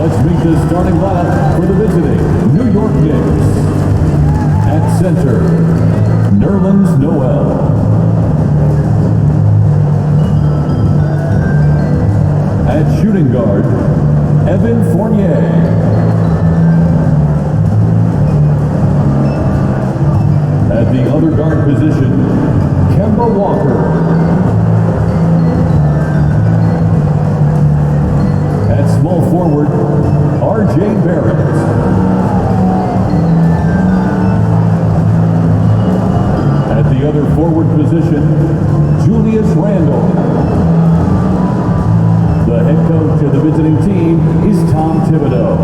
Let's meet the starting lineup for the visiting New York Knicks. At center, Nerlens Noel. At shooting guard, Evan Fournier. At the other guard position, Kemba Walker. At small forward, R.J. Barrett. At the other forward position, Julius Randle. The head coach of the visiting team is Tom Thibodeau.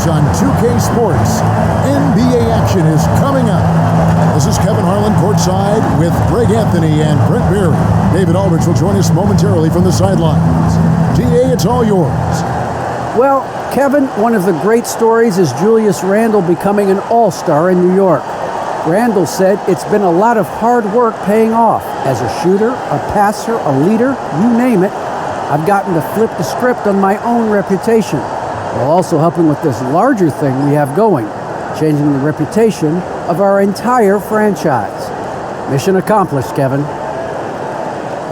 On 2K Sports, NBA action is coming up. This is Kevin Harlan courtside with Greg Anthony and Brent Berry. David Aldridge will join us momentarily from the sidelines. DA, it's all yours. Well, Kevin, one of the great stories is Julius Randle becoming an all-star in New York. Randle said it's been a lot of hard work paying off. As a shooter, a passer, a leader, you name it, I've gotten to flip the script on my own reputation, while also helping with this larger thing we have going, changing the reputation of our entire franchise. Mission accomplished, Kevin.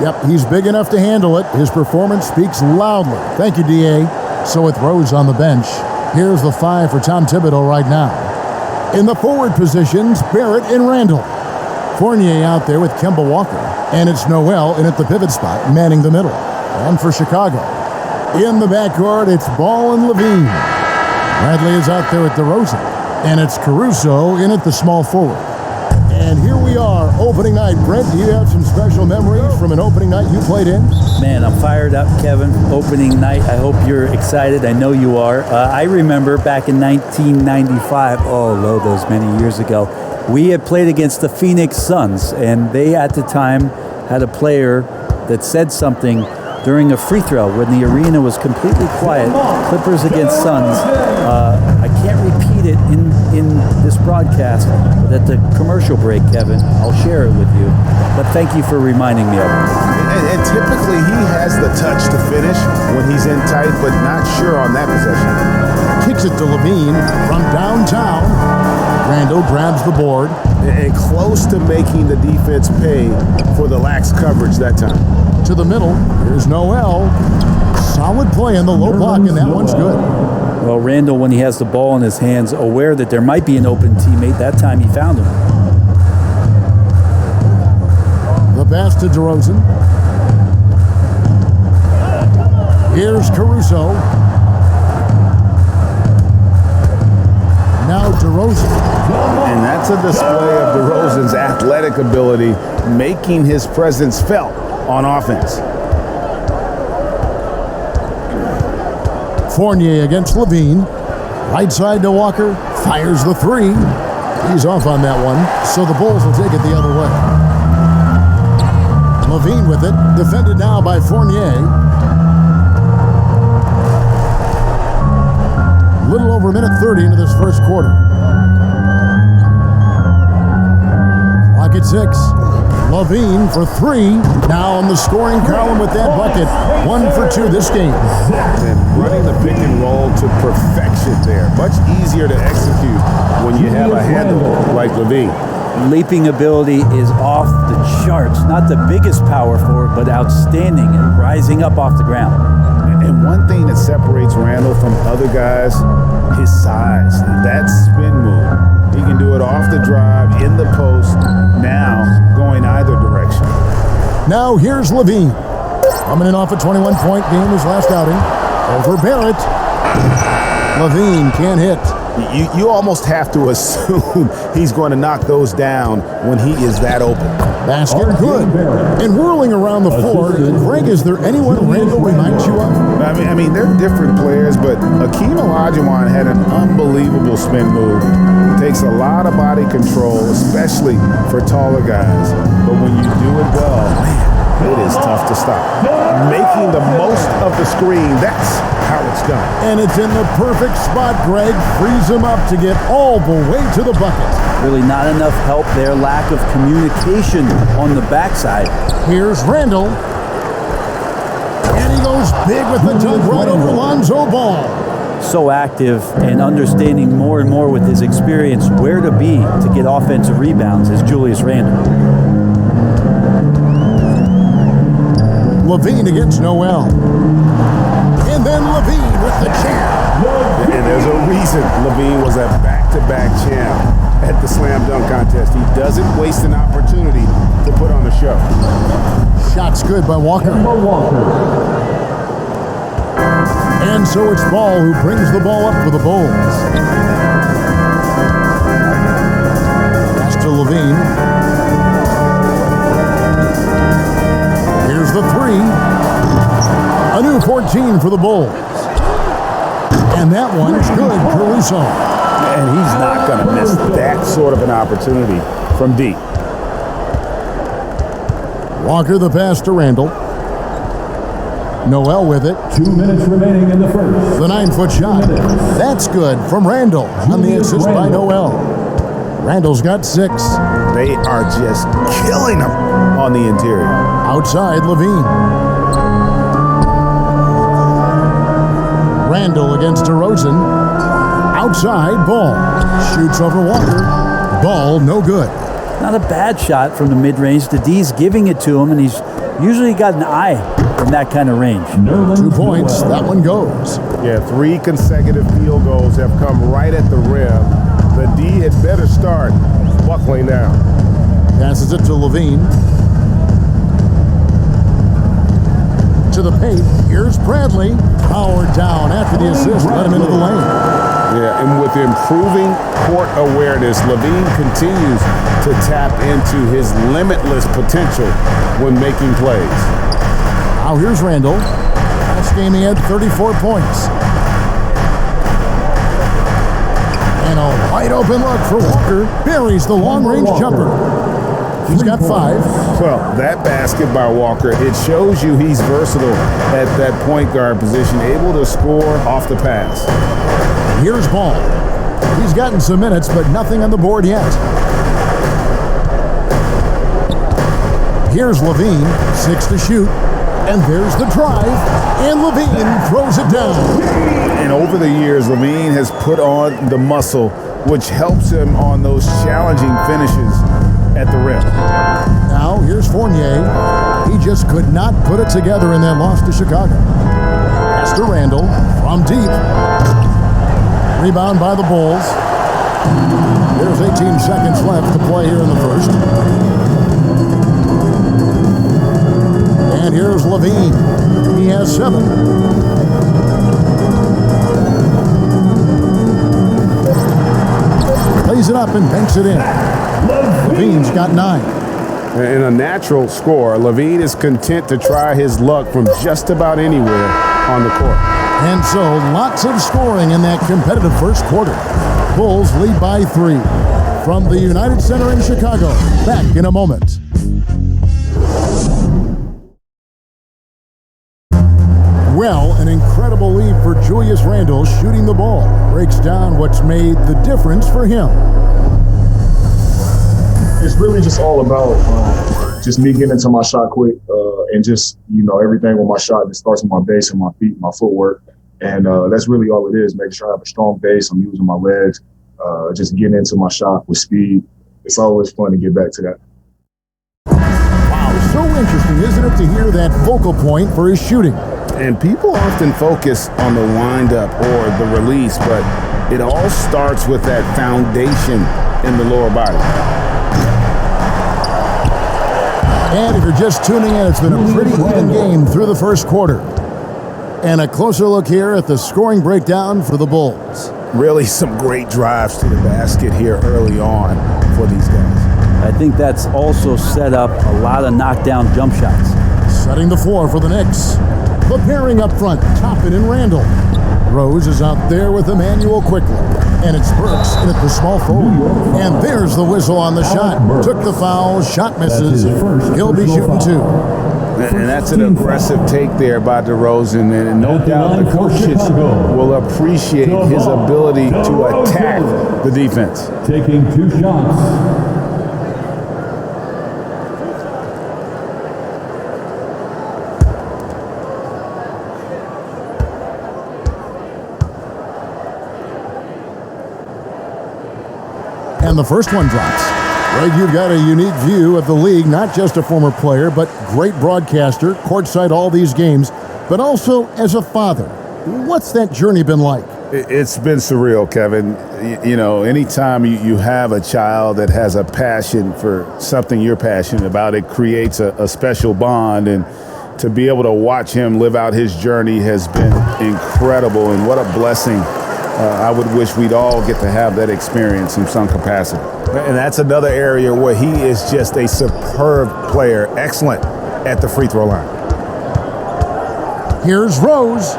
Yep, he's big enough to handle it. His performance speaks loudly. Thank you, DA. So with Rose on the bench, here's the 5 for Tom Thibodeau right now. In the forward positions, Barrett and Randle. Fournier out there with Kemba Walker. And it's Noel in at the pivot spot, manning the middle. And for Chicago, in the backcourt, it's Ball and Levine. Bradley is out there at DeRozan. And it's Caruso in at the small forward. And here we are, opening night. Brent, do you have some special memories from an opening night you played in? Man, I'm fired up, Kevin. Opening night. I hope you're excited. I know you are. I remember back in 1995, those many years ago, we had played against the Phoenix Suns, and they at the time had a player that said something during a free throw when the arena was completely quiet. Clippers against Suns. I can't repeat it in this broadcast, but at the commercial break, Kevin, I'll share it with you. But thank you for reminding me of it. And typically he has the touch to finish when he's in tight, but not sure on that possession. Kicks it to Levine from downtown. Randle grabs the board. And close to making the defense pay for the lax coverage that time. To the middle, here's Noel. Solid play in the low block, and that one's good. Well, Randle, when he has the ball in his hands, aware that there might be an open teammate, that time he found him. The pass to DeRozan. Here's Caruso. Now DeRozan. And that's a display of DeRozan's athletic ability, making his presence felt on offense. Fournier against Levine. Right side to Walker. Fires the three. He's off on that one, so the Bulls will take it the other way. Levine with it. Defended now by Fournier. Little over a minute 30 into this first quarter. Clock at 6. Levine for three. Now on the scoring column with that bucket. 1 for 2 this game. And running the pick and roll to perfection there. Much easier to execute when you have a handle like Levine. Leaping ability is off the charts. Not the biggest power forward, but outstanding and rising up off the ground. And one thing that separates Randall from other guys, his size. That spin move. He can do it off the drive, in the post, now going either direction. Now here's Levine. Coming in off a 21-point game his last outing. Over Barrett. Levine can't hit. You almost have to assume he's going to knock those down when he is that open. Basket good. And whirling around the floor, Greg, is there anyone Randall reminds you of? I mean, they're different players, but Akeem Olajuwon had an unbelievable spin move. Takes a lot of body control, especially for taller guys. But when you do it well, man, it is tough to stop. Making the most of the screen, that's how it's done. And it's in the perfect spot, Greg. Frees him up to get all the way to the bucket. Really not enough help there. Lack of communication on the backside. Here's Randall. And he goes big with the dunk right over Lonzo Ball. So active and understanding more and more with his experience where to be to get offensive rebounds is Julius Randle. Levine against Noel. And then Levine with the champ. And there's a reason Levine was a back-to-back champ at the slam dunk contest. He doesn't waste an opportunity to put on a show. Shot's good by Walker. And so it's Ball who brings the ball up for the Bulls. Pass to Levine. Here's the three. A new 14 for the Bulls. And that one's good, Caruso. And he's not going to miss that sort of an opportunity from deep. Walker the pass to Randall. Noel with it. 2 minutes remaining in the first. The 9-foot shot. That's good from Randall on the assist by Noel. Randall's got 6. They are just killing him on the interior. Outside, Levine. Randall against DeRozan. Outside, Ball. Shoots over Walker. Ball, no good. Not a bad shot from the mid-range. The D's giving it to him, and he's usually got an eye from that kind of range. 2 points. That one goes. Yeah, 3 consecutive field goals have come right at the rim. The D had better start buckling now. Passes it to Levine. To the paint. Here's Bradley. Powered down after the assist. Let him into the lane. Yeah, and with improving court awareness, Levine continues to tap into his limitless potential when making plays. Now here's Randall. Last game he had 34 points. And a wide open look for Walker. Buries the long-range jumper. He's got 5. Well, that basket by Walker, it shows you he's versatile at that point guard position, able to score off the pass. Here's Ball. He's gotten some minutes, but nothing on the board yet. Here's Levine, 6 to shoot. And there's the drive, and Levine throws it down. And over the years, Levine has put on the muscle, which helps him on those challenging finishes at the rim. Now, here's Fournier. He just could not put it together in that loss to Chicago. Pass to Randall from deep. Rebound by the Bulls. There's 18 seconds left to play here in the first. And here's Levine. He has 7. Plays it up and banks it in. Levine's got 9. In a natural score, Levine is content to try his luck from just about anywhere on the court. And so, lots of scoring in that competitive first quarter. Bulls lead by 3. From the United Center in Chicago, back in a moment. Well, an incredible lead for Julius Randle shooting the ball. Breaks down what's made the difference for him. It's really just all about just me getting into my shot quick and just, everything with my shot. It starts with my base and my feet, my footwork. And that's really all it is, making sure I have a strong base. I'm using my legs, just getting into my shot with speed. It's always fun to get back to that. Wow, so interesting, isn't it, to hear that focal point for his shooting? And people often focus on the windup or the release, but it all starts with that foundation in the lower body. And if you're just tuning in, it's been a pretty even game through the first quarter. And a closer look here at the scoring breakdown for the Bulls. Really some great drives to the basket here early on for these guys. I think that's also set up a lot of knockdown jump shots. Setting the floor for the Knicks. Preparing up front, Toppin and Randle. Rose is out there with Psamyou'll quickly. And it's Burks in at the small forward. And there's the whistle on the shot. Took the foul, shot misses. He'll be shooting 2. And that's an aggressive take there by DeRozan. And no doubt the coaches will appreciate his ability to attack the defense. Taking 2 shots. And the first one drops. Greg, you've got a unique view of the league, not just a former player, but great broadcaster, courtside all these games, but also as a father. What's that journey been like? It's been surreal, Kevin. Anytime you have a child that has a passion for something you're passionate about, it creates a special bond. And to be able to watch him live out his journey has been incredible. And what a blessing. I would wish we'd all get to have that experience in some capacity. And that's another area where he is just a superb player, excellent at the free throw line. Here's Rose.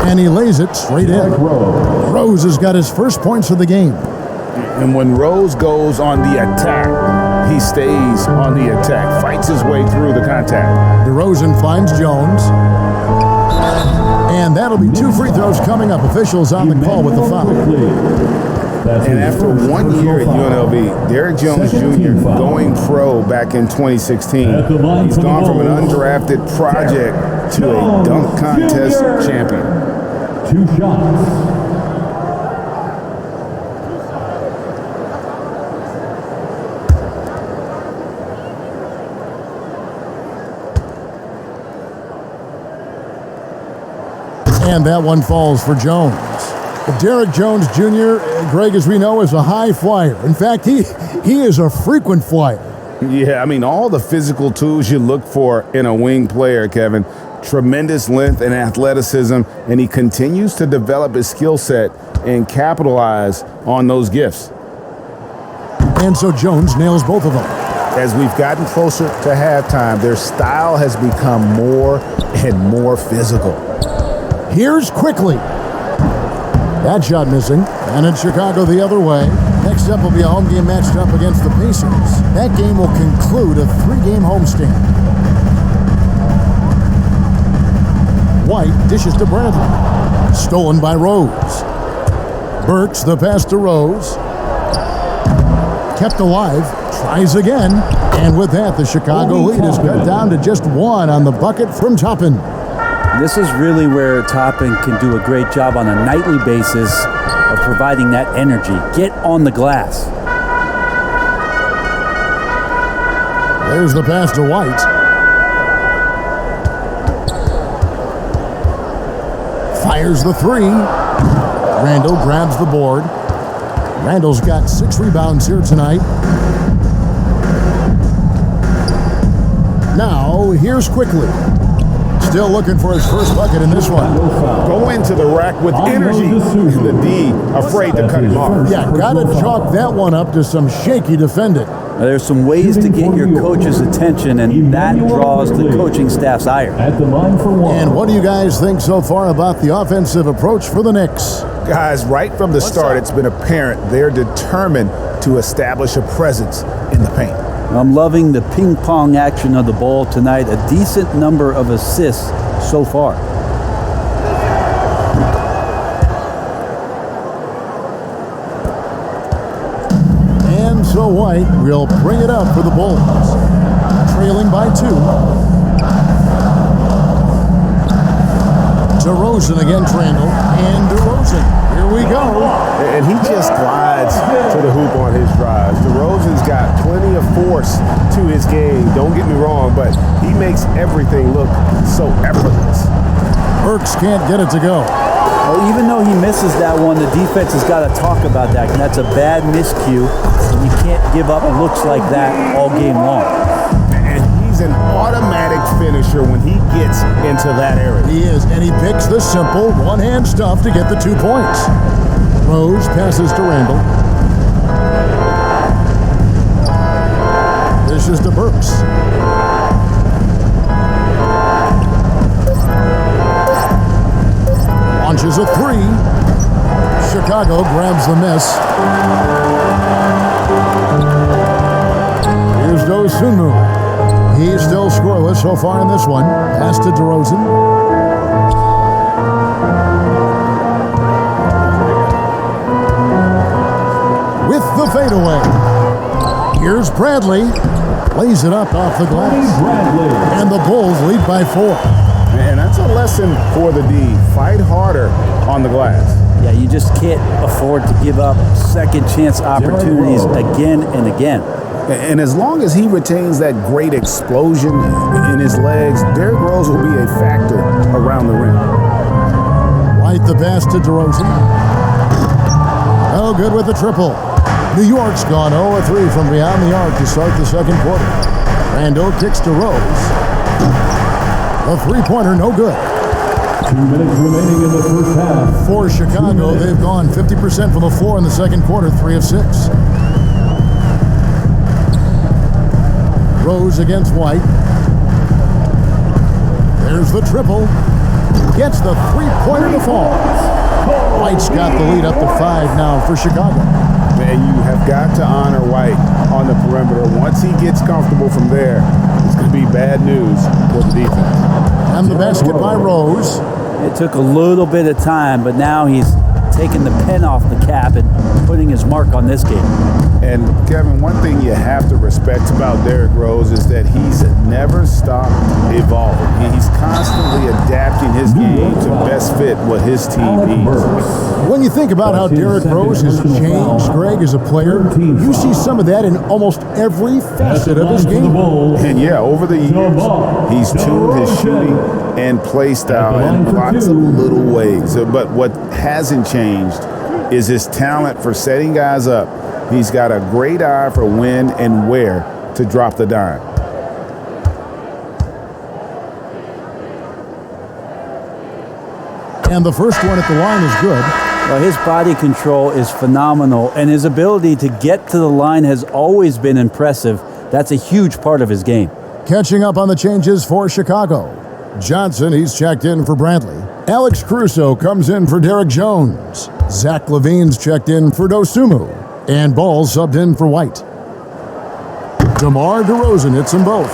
And he lays it straight in. Rose has got his first points of the game. And when Rose goes on the attack, he stays on the attack, fights his way through the contact. DeRozan finds Jones. And that'll be 2 free throws coming up. Officials on the call with the foul. And after 1 year at UNLV, Derrick Jones Jr. going pro back in 2016, he's gone from an undrafted project to a dunk contest champion. 2 shots. And that one falls for Jones. Derrick Jones Jr., Greg, as we know, is a high flyer. In fact, he is a frequent flyer. Yeah, all the physical tools you look for in a wing player, Kevin. Tremendous length and athleticism, and he continues to develop his skill set and capitalize on those gifts. And so Jones nails both of them. As we've gotten closer to halftime, their style has become more and more physical. Here's Quickly. That shot missing. And in Chicago the other way. Next up will be a home game matched up against the Pacers. That game will conclude a 3-game homestand. White dishes to Bradley. Stolen by Rose. Burks the pass to Rose. Kept alive. Tries again. And with that, the Chicago lead is cut down to just 1 on the bucket from Toppin. This is really where Toppin can do a great job on a nightly basis of providing that energy. Get on the glass. There's the pass to White. Fires the 3. Randle grabs the board. Randle's got 6 rebounds here tonight. Now, here's Quickly. Still looking for his first bucket in this one. Go into the rack with energy. And the D afraid to cut him off. Yeah, got to chalk that one up to some shaky defending. There's some ways to get your coach's attention, and that draws the coaching staff's ire. At the line for one. And what do you guys think so far about the offensive approach for the Knicks? Guys, right from the start, it's been apparent they're determined to establish a presence in the paint. I'm loving the ping pong action of the ball tonight. A decent number of assists so far. And so White will bring it up for the Bulls. Trailing by 2. DeRozan against Randall. And DeRozan. Here we go. And he just glides to the hoop on his drives. DeRozan's got plenty of force to his game. Don't get me wrong, but he makes everything look so effortless. Burks can't get it to go. Well, even though he misses that one, the defense has got to talk about that. And that's a bad miscue. And you can't give up looks like that all game long. And he's an automatic finisher when he gets into that area. He is, and he picks the simple one-hand stuff to get the 2 points. Rose passes to Randall. This is to Burks. Launches a 3. Chicago grabs the miss. Here's Dosunmu. He's still scoreless so far in this one. Pass to DeRozan. With the fadeaway. Here's Bradley. Lays it up off the glass. And the Bulls lead by 4. And that's a lesson for the D. Fight harder on the glass. Yeah, you just can't afford to give up second chance opportunities again and again. And as long as he retains that great explosion in his legs, Derrick Rose will be a factor around the rim. White the pass to DeRozan. Oh, good with the triple. New York's gone 0-3 from beyond the arc to start the second quarter. Randall kicks to Rose. A three-pointer, no good. 2 minutes remaining in the first half. For Chicago, they've gone 50% from the floor in the second quarter, 3 of 6. Rose against White. There's the triple. Gets the three-pointer to fall. White's got the lead up to 5 now for Chicago. Man, you have got to honor White on the perimeter. Once he gets comfortable from there, it's going to be bad news for the defense. And the basket by Rose. It took a little bit of time, but now he's taking the pen off the cap and putting his mark on this game. And Kevin, one thing you have to respect about Derrick Rose is that he's never stopped evolving. He's constantly adapting his game to best fit what his team needs. When you think about how Derrick Rose has changed, Greg, as a player, you see some of that in almost every facet of his game. And yeah, over the years, he's tuned his shooting and play style in lots of little ways. But what hasn't changed is his talent for setting guys up. He's got a great eye for when and where to drop the dime. And the first one at the line is good. Well, his body control is phenomenal, and his ability to get to the line has always been impressive. That's a huge part of his game. Catching up on the changes for Chicago. Johnson, he's checked in for Bradley. Alex Caruso comes in for Derek Jones. Zach LaVine's checked in for Dosunmu. And Ball subbed in for White. DeMar DeRozan hits them both.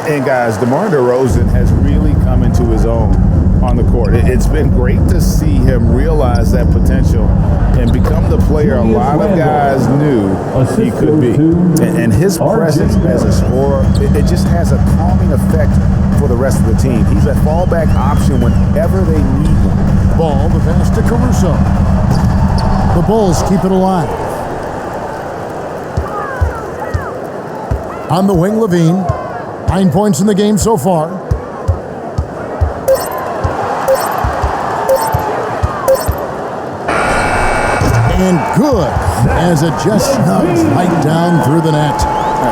And guys, DeMar DeRozan has really come into his own on the court. It's been great to see him realize that potential and become the player a lot of guys knew he could be. And his presence as a scorer, it just has a calming effect for the rest of the team. He's a fallback option whenever they need one. Ball, the pass to Caruso. The Bulls keep it alive. On the wing, Levine. 9 points in the game so far. And good, as it just snugs right down through the net.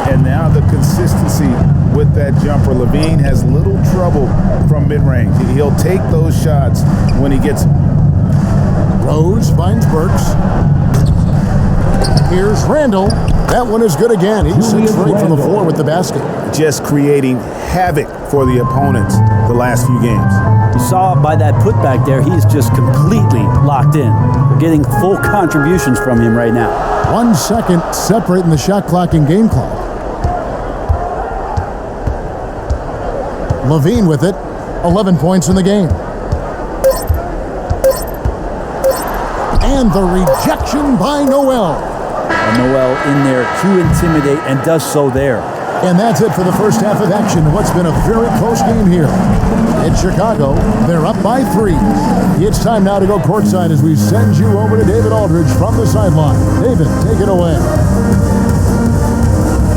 And now the consistency with that jumper. Levine has little trouble from mid-range. He'll take those shots when he gets them. Rose finds Burks. Here's Randall. That one is good again. He's 6 for 8 from the floor with the basket. Just creating havoc for the opponents the last few games. You saw by that putback there, he's just completely locked in. We're getting full contributions from him right now. 1 second separating the shot clock and game clock. Levine with it, 11 points in the game. And the rejection by Noel. Noel in there to intimidate and does so there. And that's it for the first half of action. What's been a very close game here. In Chicago, they're up by 3. It's time now to go courtside as we send you over to David Aldridge from the sideline. David, take it away.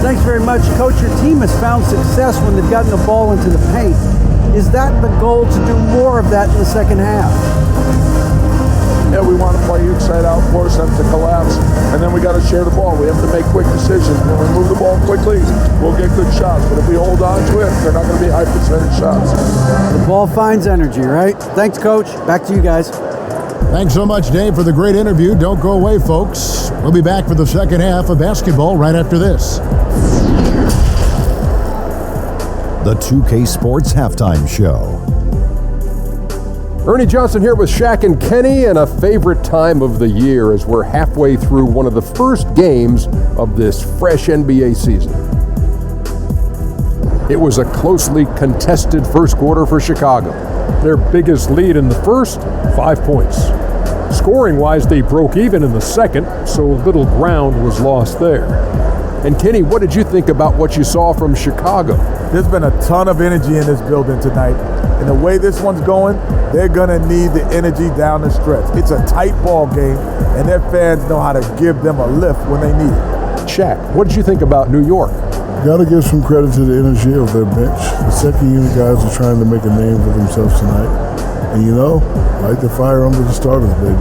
Thanks very much, Coach. Your team has found success when they've gotten the ball into the paint. Is that the goal, to do more of that in the second half? Yeah, we want to play inside out, force them to collapse, and then we got to share the ball. We have to make quick decisions. When we move the ball quickly, we'll get good shots. But if we hold on to it, they're not going to be high percentage shots. The ball finds energy, right? Thanks, Coach. Back to you guys. Thanks so much, Dave, for the great interview. Don't go away, folks. We'll be back for the second half of basketball right after this. The 2K Sports Halftime Show. Ernie Johnson here with Shaq and Kenny, and a favorite time of the year as we're halfway through one of the first games of this fresh NBA season. It was a closely contested first quarter for Chicago. Their biggest lead in the first, 5 points. Scoring-wise, they broke even in the second, so little ground was lost there. And Kenny, what did you think about what you saw from Chicago? There's been a ton of energy in this building tonight. And the way this one's going, they're going to need the energy down the stretch. It's a tight ball game, and their fans know how to give them a lift when they need it. Shaq, what did you think about New York? Got to give some credit to the energy of their bench. The second unit guys are trying to make a name for themselves tonight. And you know, light the fire under the starters, baby.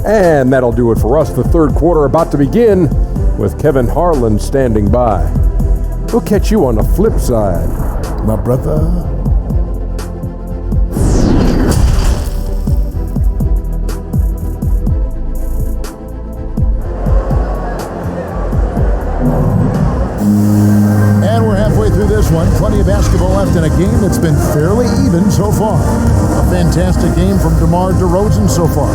And that'll do it for us. The third quarter about to begin with Kevin Harlan standing by. We'll catch you on the flip side, my brother. And we're halfway through this one. Plenty of basketball left in a game that's been fairly even so far. A fantastic game from DeMar DeRozan so far.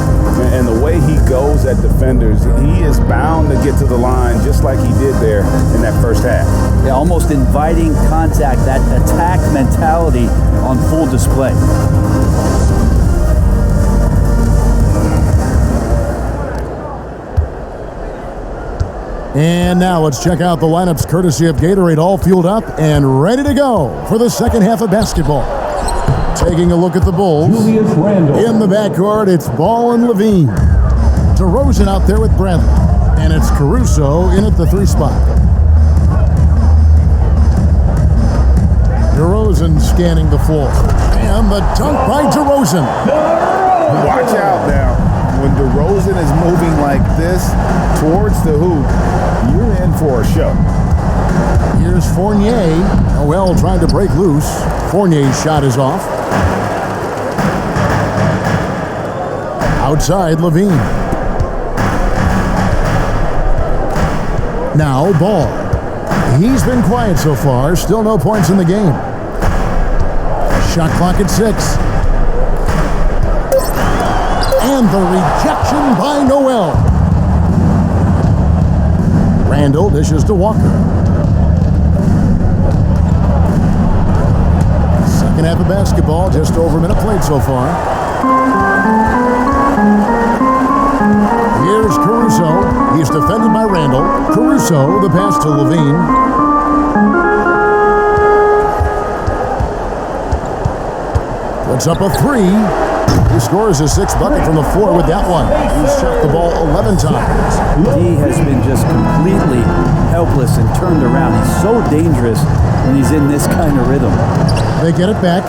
And the way he goes at defenders, he is bound to get to the line just like he did there in that first half. Yeah, almost inviting contact, that attack mentality on full display. And now let's check out the lineups courtesy of Gatorade, all fueled up and ready to go for the second half of basketball. Taking a look at the Bulls. Julius Randle. In the backcourt, it's Ball and Levine. DeRozan out there with Bradley. And it's Caruso in at the 3 spot. DeRozan scanning the floor. And the dunk by DeRozan. Watch out now. When DeRozan is moving like this towards the hoop, you're in for a show. Here's Fournier. Noel trying to break loose. Fournier's shot is off. Outside, Levine. Now, Ball. He's been quiet so far. Still no points in the game. Shot clock at 6. And the rejection by Noel. Randle dishes to Walker. Second half of basketball, just over a minute played so far. Here's Caruso. He's defended by Randle. Caruso, the pass to Levine. Puts up a 3. He scores his 6th bucket from the floor with that one. He's shot the ball 11 times. He has been just completely helpless and turned around. He's so dangerous when he's in this kind of rhythm. They get it back.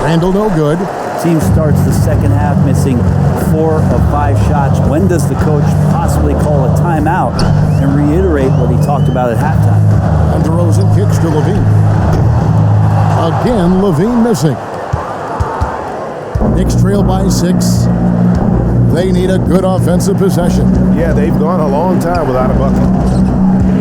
Randle no good. Team starts the second half missing 4 of 5 shots. When does the coach possibly call a timeout and reiterate what he talked about at halftime? And DeRozan kicks to Levine. Again, Levine missing. Knicks trail by 6. They need a good offensive possession. Yeah, they've gone a long time without a bucket.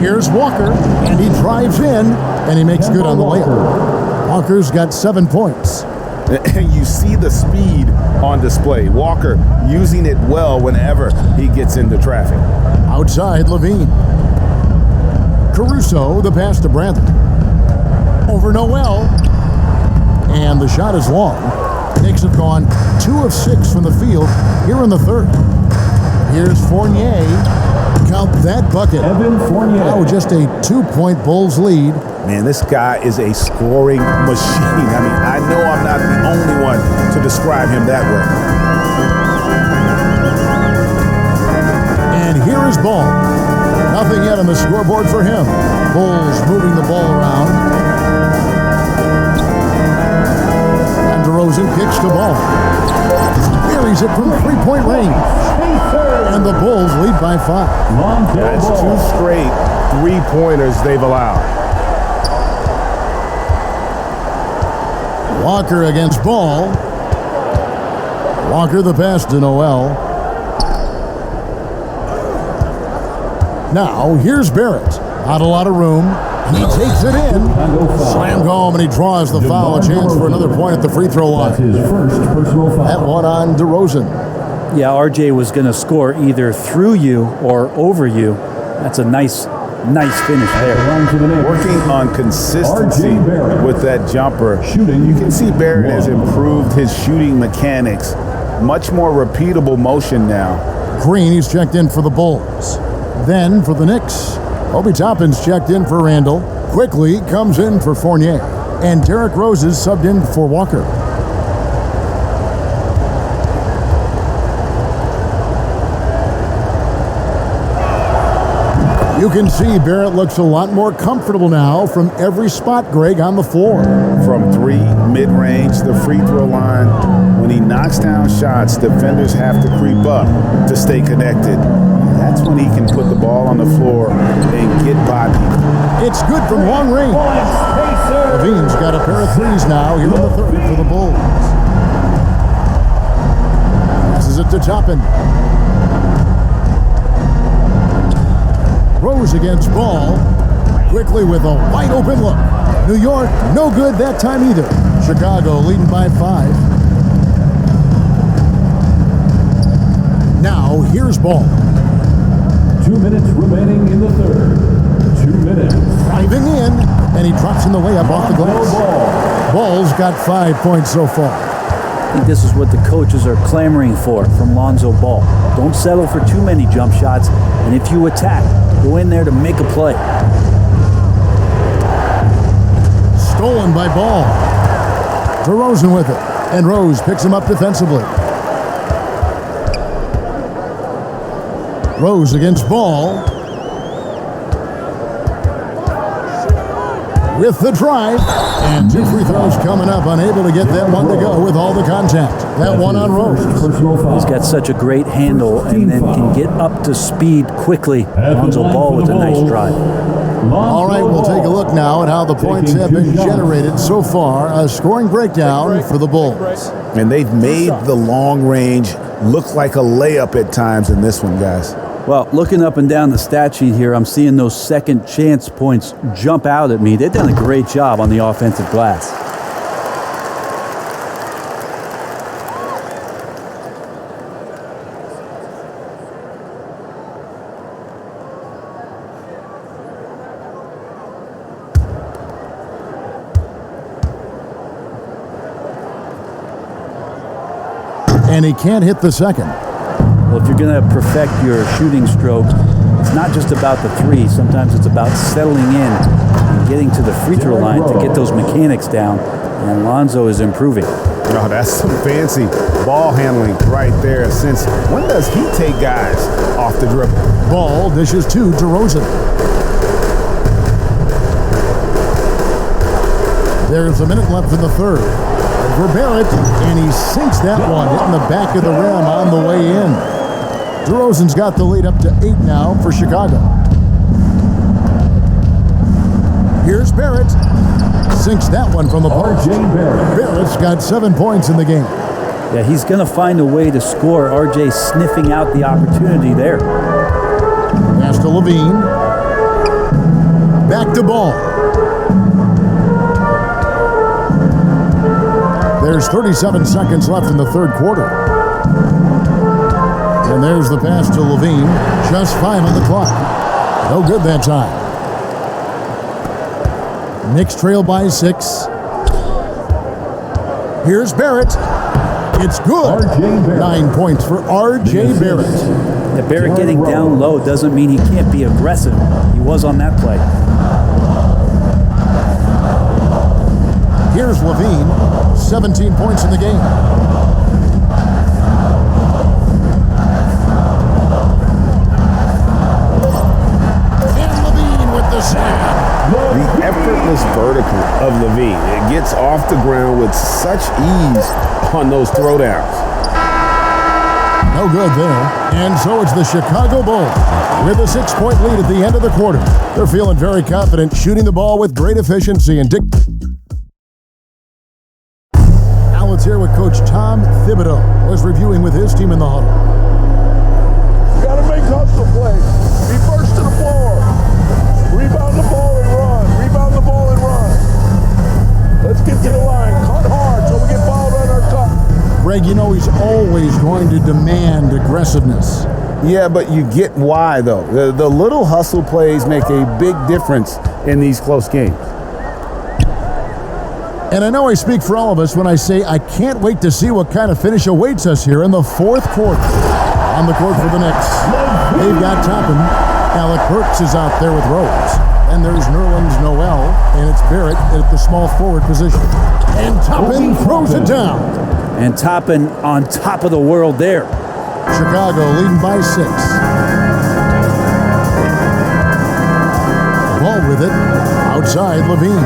Here's Walker, and he drives in, and he makes good on the layup. Walker's got 7 points. And you see the speed on display. Walker using it well whenever he gets into traffic. Outside, Levine. Caruso, the pass to Bradley. Over Noel. And the shot is long. Knicks have gone 2 of 6 from the field here in the third. Here's Fournier. Count that bucket. Evan Fournier. Now just a 2-point Bulls lead. Man, this guy is a scoring machine. I mean, I know I'm not the only one to describe him that way. And here is Ball. Nothing yet on the scoreboard for him. Bulls moving the ball around. And DeRozan kicks the ball. Buries it from 3-point range. And the Bulls lead by 5. That's 2 straight 3-pointers they've allowed. Walker against Ball. Walker the pass to Noel. Now, here's Barrett. Not a lot of room. He takes it in. Slammed home, and he draws the foul. A chance for another point at the free throw line. That's his first personal foul. That one on DeRozan. Yeah, RJ was going to score either through you or over you. That's a nice finish there. Working on consistency with that jumper. You can see Barrett has improved his shooting mechanics. Much more repeatable motion now. Green, he's checked in for the Bulls. Then for the Knicks, Obi Toppin's checked in for Randall. Quickly comes in for Fournier. And Derrick Rose is subbed in for Walker. You can see Barrett looks a lot more comfortable now from every spot, Greg, on the floor. From 3, mid-range, the free throw line. When he knocks down shots, defenders have to creep up to stay connected. That's when he can put the ball on the floor and get by people. It's good from long range. Levine's got a pair of threes now here in the third for the Bulls. Passes it to Toppin. Rose against Ball. Quickly with a wide open look. New York, no good that time either. Chicago leading by 5. Now, here's Ball. 2 minutes remaining in the third. 2 minutes. Driving in, and he drops in the layup off the glass. Ball's got 5 points so far. I think this is what the coaches are clamoring for from Lonzo Ball. Don't settle for too many jump shots, and if you attack, go in there to make a play. Stolen by Ball. DeRozan with it, and Rose picks him up defensively. Rose against Ball. With the drive, and 2 free throws coming up, unable to get that one to go with all the contact. That one on Rose. He's got such a great handle and then can get up to speed quickly. Lonzo Ball with a nice drive. All right, we'll take a look now at how the points have been generated so far. A scoring breakdown for the Bulls. And they've made the long range look like a layup at times in this one, guys. Well, looking up and down the stat sheet here, I'm seeing those second chance points jump out at me. They've done a great job on the offensive glass. And he can't hit the second. Well, if you're going to perfect your shooting stroke, it's not just about the three. Sometimes it's about settling in and getting to the free throw line to get those mechanics down. And Lonzo is improving. No, that's some fancy ball handling right there. Since when does he take guys off the dribble? Ball dishes to DeRozan. There's a minute left in the third. For Barrett, and he sinks that one, hitting the back of the rim on the way in. DeRozan's got the lead up to 8 now for Chicago. Here's Barrett. Sinks that one from the post. Barrett's got 7 points in the game. Yeah, he's going to find a way to score. RJ sniffing out the opportunity there. Pass to Levine. Back to Ball. There's 37 seconds left in the third quarter. And there's the pass to Levine. Just 5 on the clock. No good that time. Knicks trail by 6. Here's Barrett. It's good. 9 points for R.J. Barrett. Yeah, Barrett getting down low doesn't mean he can't be aggressive. He was on that play. Here's Levine. 17 points in the game. And Levine with the slam. The effortless vertical of Levine. It gets off the ground with such ease on those throwdowns. No good there. And so it's the Chicago Bulls with a 6-point lead at the end of the quarter. They're feeling very confident, shooting the ball with great efficiency. And Let's hear what Coach Tom Thibodeau was reviewing with his team in the huddle. You got to make hustle plays. Be first to the floor. Rebound the ball and run. Rebound the ball and run. Let's get to the line. Cut hard so we get fouled on our cut. Greg, you know he's always going to demand aggressiveness. Yeah, but you get why, though. The little hustle plays make a big difference in these close games. And I know I speak for all of us when I say I can't wait to see what kind of finish awaits us here in the fourth quarter. On the court for the Knicks, they've got Toppin. Alec Burks is out there with Rose. And there's Nerlens Noel, and it's Barrett at the small forward position. And Toppin throws it down. And Toppin on top of the world there. Chicago leading by 6. Ball with it. Outside Levine.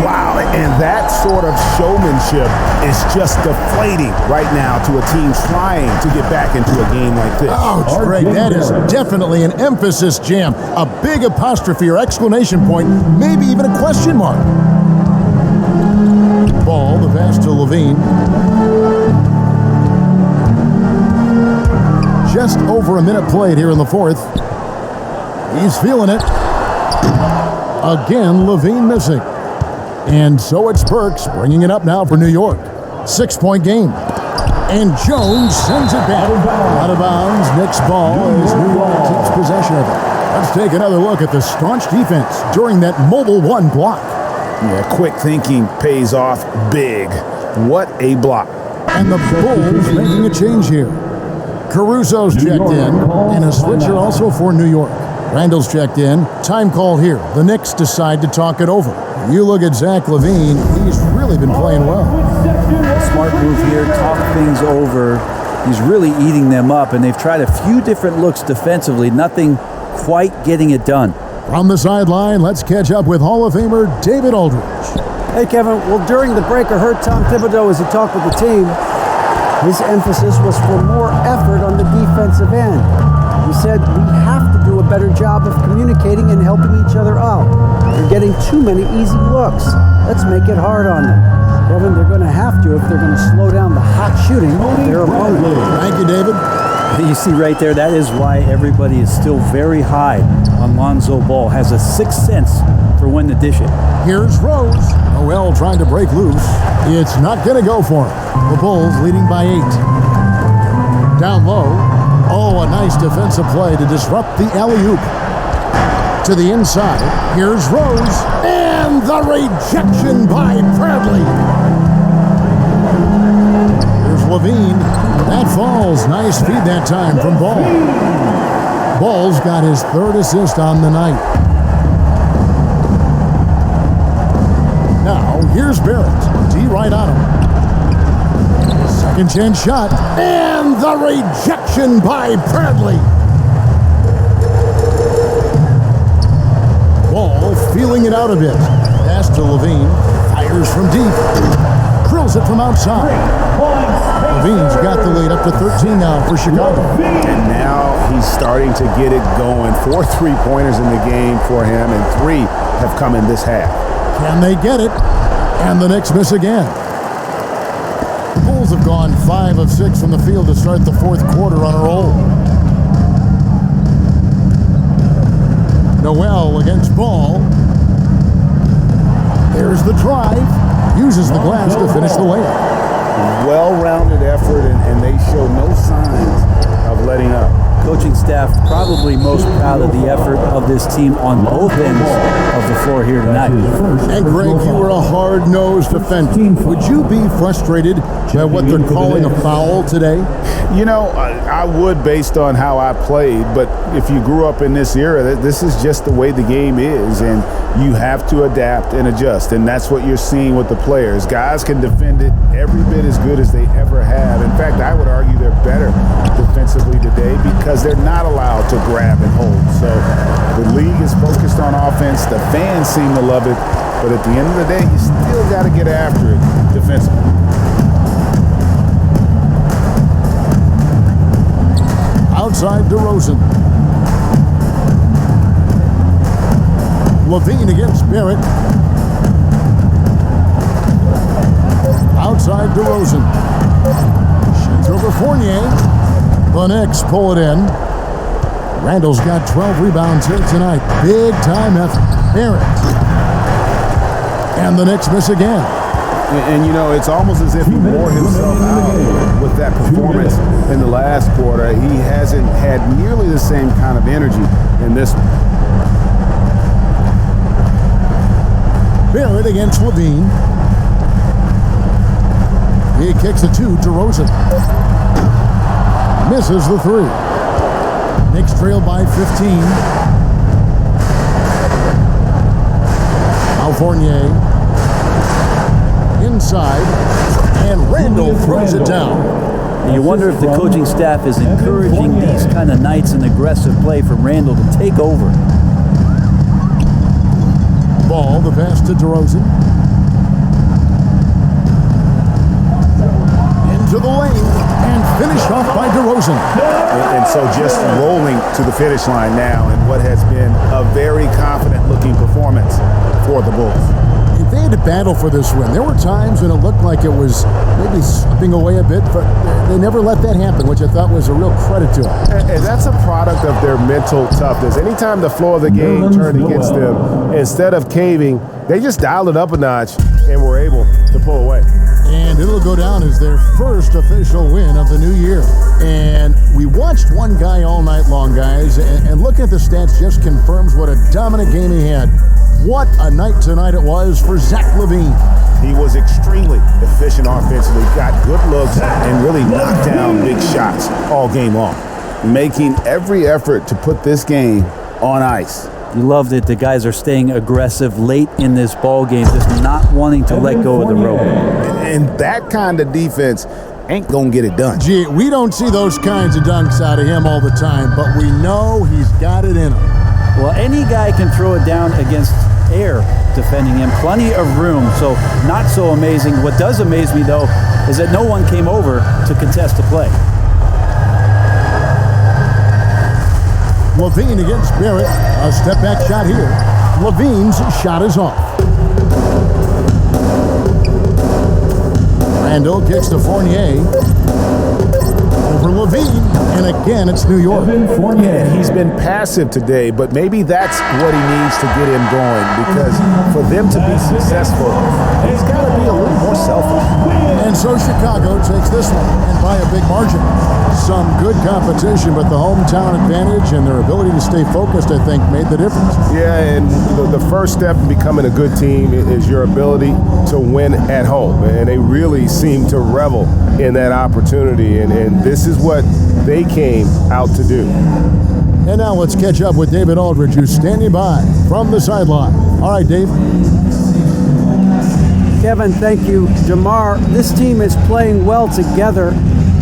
Wow, and that sort of showmanship is just deflating right now to a team trying to get back into a game like this. Ouch, Greg, that is definitely an emphasis jam. A big apostrophe or exclamation point, maybe even a question mark. Ball, the pass to Levine. Just over a minute played here in the fourth. He's feeling it. Again, Levine missing. And so it's Burks bringing it up now for New York. 6-point game. And Jones sends it back. Out of bounds. Knicks ball as New York keeps possession of it. Let's take another look at the staunch defense during that mobile one block. Yeah, quick thinking pays off big. What a block. And the Bulls making a change here. Caruso's checked in. And a switcher also for New York. Randall's checked in. Time call here. The Knicks decide to talk it over. You look at Zach LaVine. He's really been playing well. Smart move here. Talk things over. He's really eating them up, and they've tried a few different looks defensively. Nothing quite getting it done. From the sideline, let's catch up with Hall of Famer David Aldridge. Hey, Kevin. Well, during the break, I heard Tom Thibodeau as he talked with the team. His emphasis was for more effort on the defensive end. He said we have to do a better job of communicating and helping each other out. They're getting too many easy looks. Let's make it hard on them. Kevin, they're going to have to if they're going to slow down the hot shooting of their opponent. Thank you, David. You see right there, that is why everybody is still very high on Lonzo Ball. Has a sixth sense for when to dish it. Here's Rose. Noel trying to break loose. It's not going to go for him. The Bulls leading by 8. Down low. Oh, a nice defensive play to disrupt the alley-oop. To the inside. Here's Rose. And the rejection by Bradley. Here's Levine. That falls. Nice feed that time from Ball. Ball's got his third assist on the night. Now, here's Barrett. D right on him. Second chance shot. And the rejection by Bradley. Ball feeling it out a bit. Pass to Levine. Fires from deep. Drills it from outside. Levine's got the lead up to 13 now for Chicago. And now he's starting to get it going. 4 3-pointers in the game for him, and 3 have come in this half. Can they get it? And the Knicks miss again. The Bulls have gone 5 of 6 from the field to start the fourth quarter on a roll. Noel against Ball. There's the drive. Uses the glass to finish the layup. Well-rounded effort, and they show no signs of letting up. Coaching staff probably most proud of the effort of this team on both ends of the floor here tonight. And Greg, you were a hard-nosed defender. Would you be frustrated by what they're calling a foul today? You know, I would based on how I played, but if you grew up in this era, this is just the way the game is, and you have to adapt and adjust, and that's what you're seeing with the players. Guys can defend it every bit as good as they ever have. In fact, I would argue they're better defensively today because they're not allowed to grab and hold. So the league is focused on offense. The fans seem to love it, but at the end of the day, you still got to get after it defensively. Outside DeRozan. Levine against Barrett. Outside DeRozan. Shades over Fournier. The Knicks pull it in. Randall's got 12 rebounds here tonight. Big time effort. Barrett. And the Knicks miss again. And, you know, it's almost as if he wore himself out with that performance in the last quarter. He hasn't had nearly the same kind of energy in this one. Barrett against Levine. He kicks a 2 to DeRozan. Misses the 3. Knicks trail by 15. Al Fournier. Inside, and Randall throws it down. And you wonder if the coaching staff is encouraging these kind of nights and aggressive play from Randall to take over. Ball, the pass to DeRozan. Into the lane, and finished off by DeRozan. And so just rolling to the finish line now in what has been a very confident-looking performance for the Bulls. They had to battle for this win. There were times when it looked like it was maybe slipping away a bit, but they never let that happen, which I thought was a real credit to them. And that's a product of their mental toughness. Anytime the floor of the game turned against them, instead of caving, they just dialed it up a notch and were able to pull away. And it'll go down as their first official win of the new year. And we watched one guy all night long, guys, and looking at the stats just confirms what a dominant game he had. What a night tonight it was for Zach LaVine. He was extremely efficient offensively, got good looks, and really knocked down big shots all game long, making every effort to put this game on ice. You love that the guys are staying aggressive late in this ball game, just not wanting to let go of the rope. And that kind of defense ain't gonna get it done. Gee, we don't see those kinds of dunks out of him all the time, but we know he's got it in him. Well, any guy can throw it down against air defending him. Plenty of room, so not so amazing. What does amaze me, though, is that no one came over to contest the play. Levine against Barrett. A step-back shot here. Levine's shot is off. Randall kicks to Fournier. Over Levine, and again, it's New York. He's been passive today, but maybe that's what he needs to get him going, because for them to be successful, he's got to be a little more selfish. And so Chicago takes this one, and by a big margin. Some good competition, but the hometown advantage and their ability to stay focused, I think, made the difference. Yeah, and the first step in becoming a good team is your ability to win at home, and they really seem to revel in that opportunity, and this is what they came out to do. And now let's catch up with David Aldridge, who's standing by from the sideline. All right, Dave. Kevin, thank you. Jamar, this team is playing well together.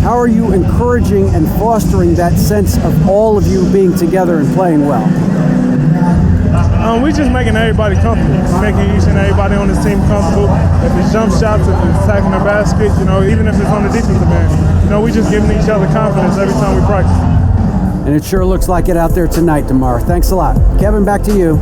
How are you encouraging and fostering that sense of all of you being together and playing well? We're just making everybody comfortable. We're making each and everybody on this team comfortable. If it's jump shots, if it's attacking the basket, even if it's on the defensive end, we just giving each other confidence every time we practice. And it sure looks like it out there tonight, DeMar. Thanks a lot. Kevin, back to you.